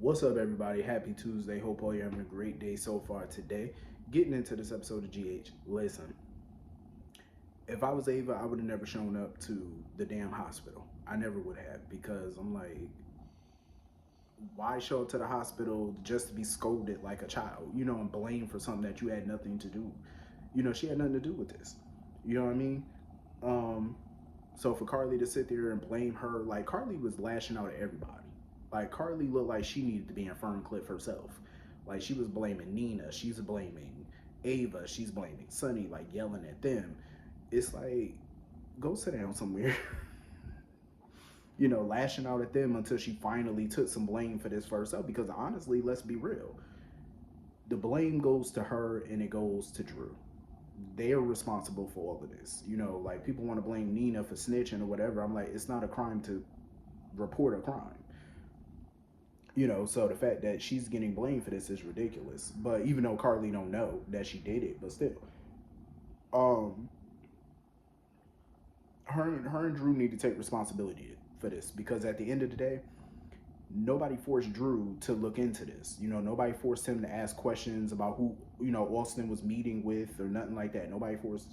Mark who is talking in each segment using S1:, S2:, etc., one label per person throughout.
S1: What's up, everybody? Happy Tuesday. Hope all you're having a great day so far today. Getting into this episode of GH. Listen, if I was Ava, I would have never shown up to the damn hospital. I never would have because I'm like, why show up to the hospital just to be scolded like a child, and blamed for something that you had nothing to do. She had nothing to do with this. You know what I mean? Um, so for Carly to sit there and blame her, like Carly was lashing out at everybody. Like Carly looked like she needed to be in Ferncliff herself. Like she was blaming Nina, she's blaming Ava, she's blaming Sunny, like yelling at them. It's like, go sit down somewhere. Lashing out at them until she finally took some blame for this for herself. Because honestly, let's be real, the blame goes to her and it goes to Drew. They're responsible for all of this. Like people want to blame Nina for snitching or whatever. I'm like, it's not a crime to report a crime. So the fact that she's getting blamed for this is ridiculous. But even though Carly don't know that she did it, but still, um, her and Drew need to take responsibility for this because at the end of the day, nobody forced Drew to look into this. Nobody forced him to ask questions about who Austin was meeting with or nothing like that. Nobody forced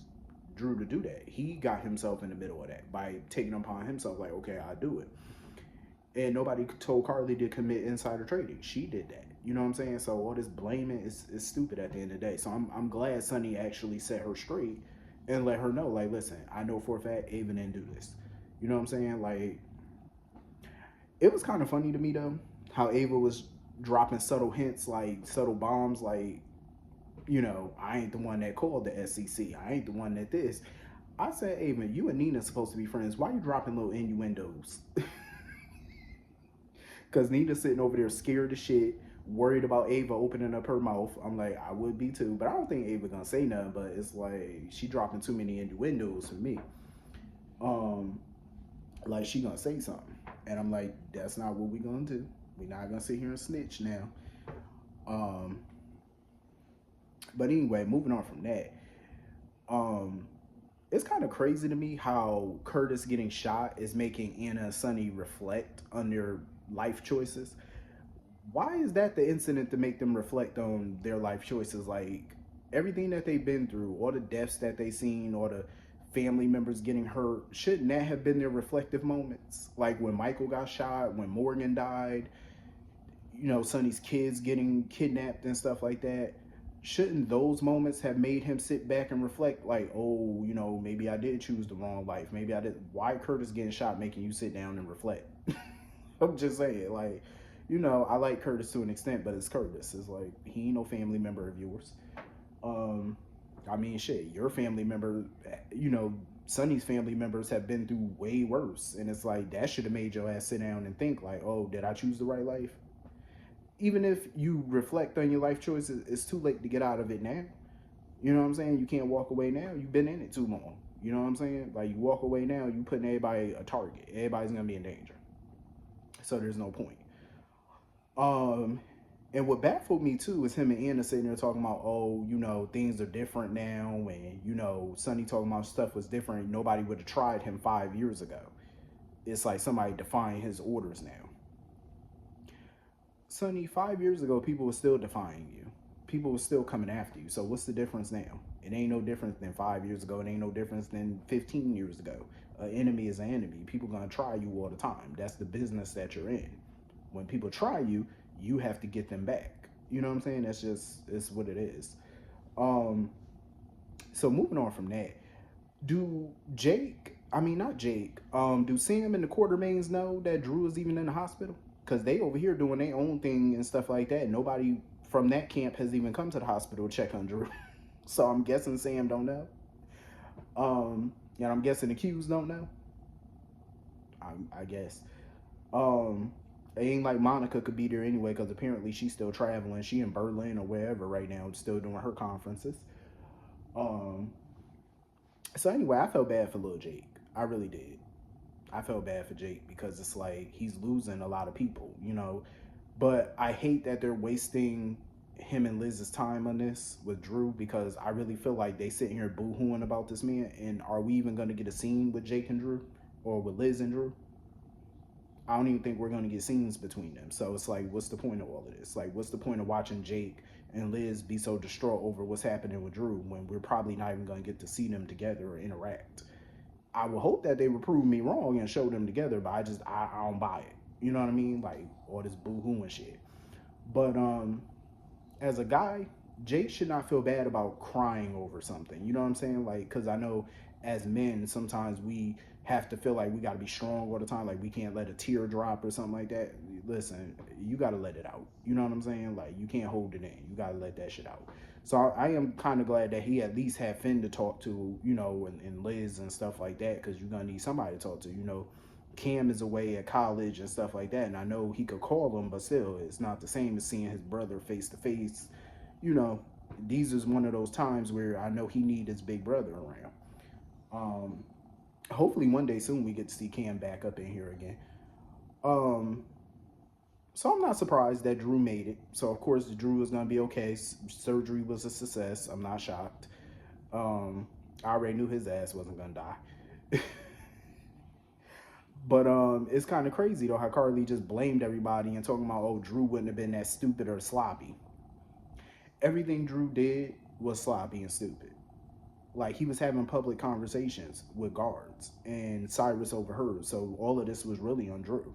S1: Drew to do that. He got himself in the middle of that by taking upon himself, like, okay, I'll do it. And nobody told Carly to commit insider trading. She did that. You know what I'm saying? So all this blaming is stupid at the end of the day. So I'm glad Sunny actually set her straight and let her know, like, listen, I know for a fact Ava didn't do this. You know what I'm saying? Like, it was kind of funny to me though, how Ava was dropping subtle hints, like subtle bombs, like, I ain't the one that called the SEC. I ain't the one that this. I said, Ava, you and Nina supposed to be friends. Why are you dropping little innuendos? Because Nina's sitting over there scared as shit, worried about Ava opening up her mouth. I'm like, I would be too, but I don't think Ava gonna say nothing. But it's like she dropping too many innuendos for me. Um, like she gonna say something, and I'm like, that's not what we gonna do. We not gonna sit here and snitch now. Um, but anyway, moving on from that. Um, it's kind of crazy to me how Curtis getting shot is making Anna and Sunny reflect on their life choices. Why is that the incident to make them reflect on their life choices? Like everything that they've been through, all the deaths that they've seen, all the family members getting hurt, shouldn't that have been their reflective moments? Like when Michael got shot, when Morgan died, Sonny's kids getting kidnapped and stuff like that. Shouldn't those moments have made him sit back and reflect, like, oh, maybe I did choose the wrong life. Maybe I did. Why Curtis getting shot making you sit down and reflect? I'm just saying, like, I like Curtis to an extent, but it's Curtis. It's like he ain't no family member of yours. Um, I mean, shit, your family member, Sonny's family members have been through way worse, and it's like that should have made your ass sit down and think, like, oh, did I choose the right life? Even if you reflect on your life choices, it's too late to get out of it now. You know what I'm saying? You can't walk away now. You've been in it too long. You know what I'm saying? Like you walk away now, you putting everybody a target. Everybody's gonna be in danger. So there's no point. Um, and what baffled me too is him and Anna sitting there talking about, oh, things are different now, and Sonny talking about stuff was different. Nobody would have tried him 5 years ago. It's like somebody defying his orders now. Sonny, 5 years ago, people were still defying you. People were still coming after you. So what's the difference now? It ain't no difference than 5 years ago. It ain't no difference than 15 years ago. An enemy is an enemy. People gonna try you all the time. That's the business that you're in. When people try you, you have to get them back. You know what I'm saying? It's what it is. Um, so moving on from that, do Jake, I mean not Jake, do Sam and the Quartermains know that Drew is even in the hospital? Because they over here doing their own thing and stuff like that. Nobody from that camp has even come to the hospital to check on Drew. So I'm guessing Sam don't know. And I'm guessing the Qs don't know. I guess. Um, it ain't like Monica could be there anyway because apparently she's still traveling. She in Berlin or wherever right now, still doing her conferences. Um, so anyway, I felt bad for little Jake. I really did. I felt bad for Jake because it's like he's losing a lot of people. But I hate that they're wasting him and Liz's time on this with Drew because I really feel like they sitting here boo-hooing about this man. And are we even going to get a scene with Jake and Drew or with Liz and Drew? I don't even think we're gonna get scenes between them. So it's like, what's the point of all of this? Like, what's the point of watching Jake and Liz be so distraught over what's happening with Drew when we're probably not even gonna get to see them together or interact? I would hope that they would prove me wrong and show them together, but I don't buy it. You know what I mean? Like all this boo-hoo and shit. But as a guy, Jake should not feel bad about crying over something. You know what I'm saying? Like, because I know as men, sometimes we have to feel like we got to be strong all the time. Like, we can't let a tear drop or something like that. Listen, you got to let it out. You know what I'm saying? Like, you can't hold it in. You got to let that shit out. So I am kind of glad that he at least had Finn to talk to, you know, and Liz and stuff like that, because you're going to need somebody to talk to, you know. Cam is away at college and stuff like that, and I know he could call him, but still, it's not the same as seeing his brother face to face. You know, these is one of those times where I know he need his big brother around. Um, Hopefully one day soon we get to see Cam back up in here again. Um, so I'm not surprised that Drew made it. So of course Drew is gonna be okay. Surgery was a success. I'm not shocked. I already knew his ass wasn't gonna die. But it's kind of crazy though how Carly just blamed everybody and talking about, oh, Drew wouldn't have been that stupid or sloppy. Everything Drew did was sloppy and stupid. Like, he was having public conversations with guards and Cyrus overheard. So all of this was really on Drew.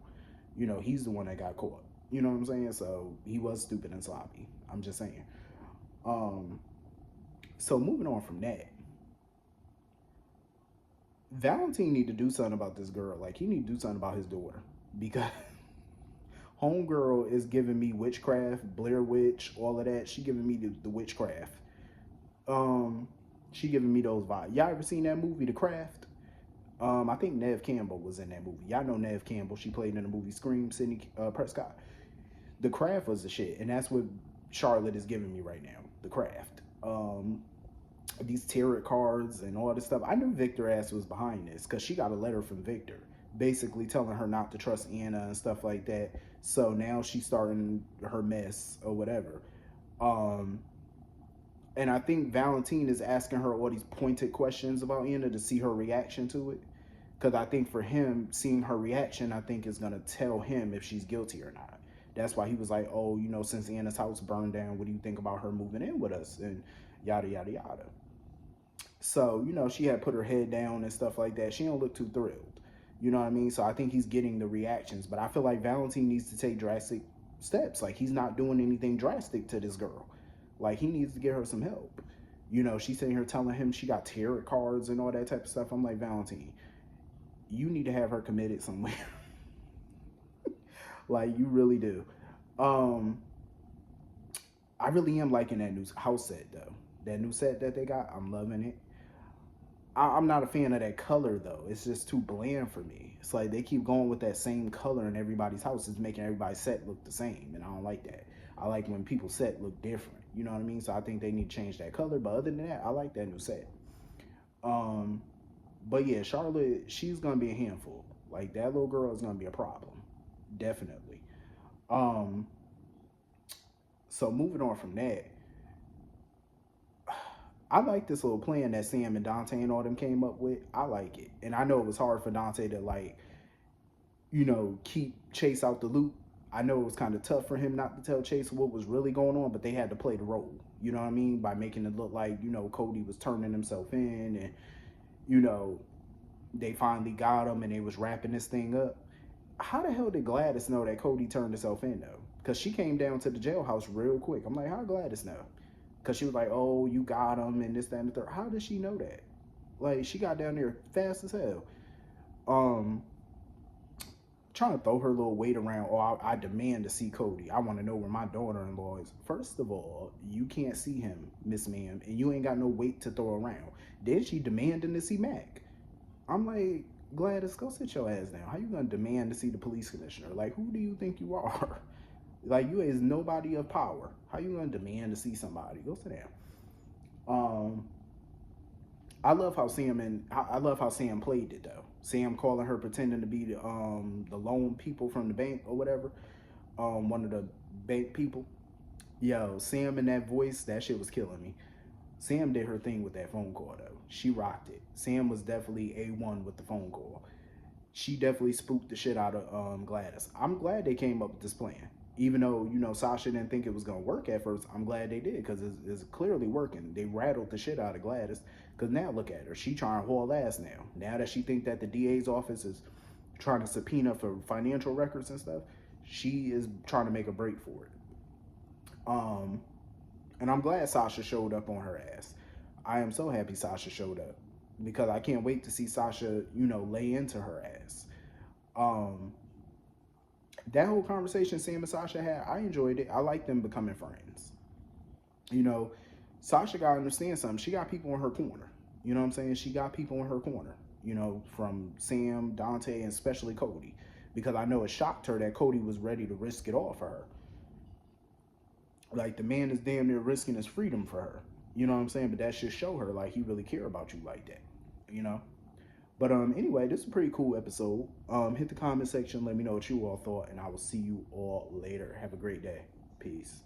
S1: You know, he's the one that got caught. You know what I'm saying? So he was stupid and sloppy. I'm just saying. Um, so moving on from that, Valentine need to do something about this girl. Like, he need to do something about his daughter, because homegirl is giving me witchcraft, Blair Witch, all of that. She giving me the witchcraft. Um, she giving me those vibes. Y'all ever seen that movie, The Craft? I think Neve Campbell was in that movie. Y'all know Neve Campbell. She played in the movie Scream, Sidney Prescott. The Craft was the shit, and that's what Charlotte is giving me right now. The Craft. These tarot cards and all this stuff. I knew Victor ass was behind this because she got a letter from Victor basically telling her not to trust Anna and stuff like that. So now she's starting her mess or whatever. And I think Valentine is asking her all these pointed questions about Anna to see her reaction to it. Because I think for him, seeing her reaction, I think is going to tell him if she's guilty or not. That's why he was like, oh, you know, since Anna's house burned down, what do you think about her moving in with us? And yada, yada, yada. So, you know, she had put her head down and stuff like that. She don't look too thrilled. You know what I mean? So I think he's getting the reactions. But I feel like Valentine needs to take drastic steps. Like, he's not doing anything drastic to this girl. Like, he needs to get her some help. You know, she's sitting here telling him she got tarot cards and all that type of stuff. I'm like, Valentine, you need to have her committed somewhere. Like, you really do. I really am liking that new house set, though. That new set that they got, I'm loving it. I'm not a fan of that color, though. It's just too bland for me. It's like they keep going with that same color in everybody's house. It's making everybody's set look the same, and I don't like that. I like when people's set look different. You know what I mean? So I think they need to change that color. But other than that, I like that new set. But yeah, Charlotte, she's gonna be a handful. Like, that little girl is gonna be a problem, definitely. Um, so moving on from that, I like this little plan that Sam and Dante and all them came up with. I like it, and I know it was hard for Dante to, like, you know, keep Chase out the loop. I know it was kind of tough for him not to tell Chase what was really going on, but they had to play the role. You know what I mean? By making it look like, you know, Cody was turning himself in, and, you know, they finally got him and they was wrapping this thing up. How the hell did Gladys know that Cody turned himself in, though? Because she came down to the jailhouse real quick. I'm like, how Gladys know? Because she was like, oh, you got him and this, that, and the third. How does she know that? Like, she got down there fast as hell. Trying to throw her little weight around. Oh, I demand to see Cody. I want to know where my daughter-in-law is. First of all, you can't see him, Miss Ma'am, and you ain't got no weight to throw around. Then she demanding to see Mac. I'm like, Gladys, go sit your ass down. How you gonna demand to see the police commissioner? Like, who do you think you are? Like, you is nobody of power. How you gonna demand to see somebody? Go sit down. I love how Sam played it, though. Sam calling her pretending to be the loan people from the bank or whatever. One of the bank people. Yo, Sam in that voice, that shit was killing me. Sam did her thing with that phone call, though. She rocked it. Sam was definitely A1 with the phone call. she definitely spooked the shit out of Gladys. I'm glad they came up with this plan. Even though, Sasha didn't think it was going to work at first, I'm glad they did because it's clearly working. They rattled the shit out of Gladys because now look at her. She trying to haul ass now. Now that she think that the DA's office is trying to subpoena for financial records and stuff, she is trying to make a break for it. Um, and I'm glad Sasha showed up on her ass. I am so happy Sasha showed up because I can't wait to see Sasha, lay into her ass. Um, that whole conversation Sam and Sasha had, I enjoyed it. I like them becoming friends. You know, Sasha got to understand something. She got people in her corner. You know what I'm saying? She got people in her corner, from Sam, Dante, and especially Cody. Because I know it shocked her that Cody was ready to risk it all for her. Like, the man is damn near risking his freedom for her. You know what I'm saying? But that should show her, like, he really care about you like that. You know? But anyway, this is a pretty cool episode. Hit the comment section, let me know what you all thought, and I will see you all later. Have a great day. Peace.